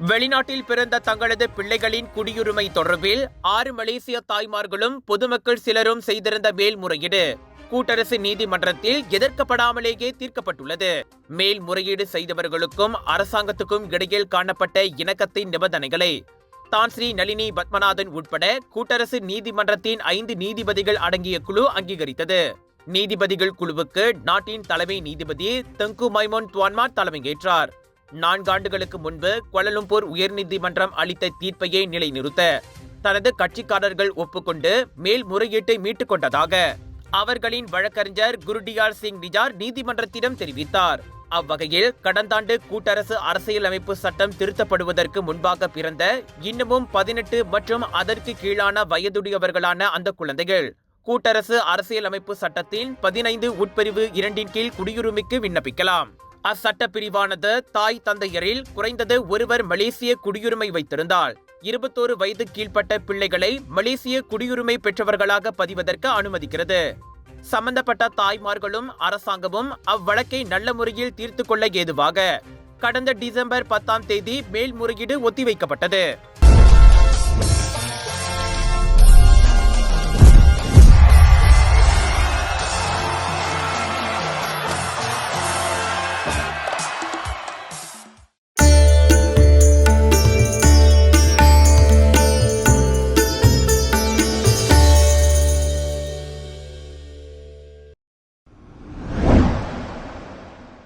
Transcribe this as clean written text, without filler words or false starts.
வெளிநாட்டில் பிறந்த தங்களது பிள்ளைகளின் குடியுரிமை தொடர்பில் 6 மலேசிய தாய்மார்களும் பொதுமக்கள் சிலரும் செய்திருந்த மேல்முறையீடு கூட்டரசு நீதிமன்றத்தில் எதிர்க்கப்படாமலேயே தீர்க்கப்பட்டுள்ளது. மேல்முறையீடு செய்தவர்களுக்கும் அரசாங்கத்துக்கும் இடையில் காணப்பட்ட இணக்கத்தின் நிபந்தனைகளை தான் ஸ்ரீ நளினி பத்மநாதன் உட்பட கூட்டரசு நீதிமன்றத்தின் 5 நீதிபதிகள் அடங்கிய குழு அங்கீகரித்தது. நீதிபதிகள் குழுவுக்கு நாட்டின் தலைமை நீதிபதி தெங்கு மைமோன் துவான்மாட் தலைமையேற்றார். 4 ஆண்டுகளுக்கு முன்பு கோலாலம்பூர் உயர்நீதிமன்றம் அளித்த தீர்ப்பையே நிலைநிறுத்த தனது கட்சிக்காரர்கள் ஒப்புக்கொண்டு மேல்முறையீட்டை மீட்டுக் கொண்டதாக அவர்களின் வழக்கறிஞர் குருடியால் சிங் நிஜார் நீதிமன்றத்திடம் தெரிவித்தார். அவ்வகையில் கடந்த ஆண்டு கூட்டரசு அரசியலமைப்பு சட்டம் திருத்தப்படுவதற்கு முன்பாக பிறந்த இன்னமும் 18 மற்றும் அதற்கு கீழான வயதுடையவர்களான அந்த குழந்தைகள் கூட்டரசு அரசியலமைப்பு சட்டத்தின் 15 உட்பிரிவு 2 கீழ் குடியுரிமைக்கு விண்ணப்பிக்கலாம். அச்சட்ட பிரிவானது தாய் தந்தையரில் குறைந்தது ஒருவர் மலேசிய குடியுரிமை வைத்திருந்தால் 21 வயது கீழ்ப்பட்ட பிள்ளைகளை மலேசிய குடியுரிமை பெற்றவர்களாக பதிவதற்கு அனுமதிக்கிறது. சம்பந்தப்பட்ட தாய்மார்களும் அரசாங்கமும் அவ்வழக்கை நல்ல முறையில் தீர்த்து கொள்ள ஏதுவாக கடந்த டிசம்பர் 10ஆம் தேதி மேல்முறையீடு ஒத்திவைக்கப்பட்டது.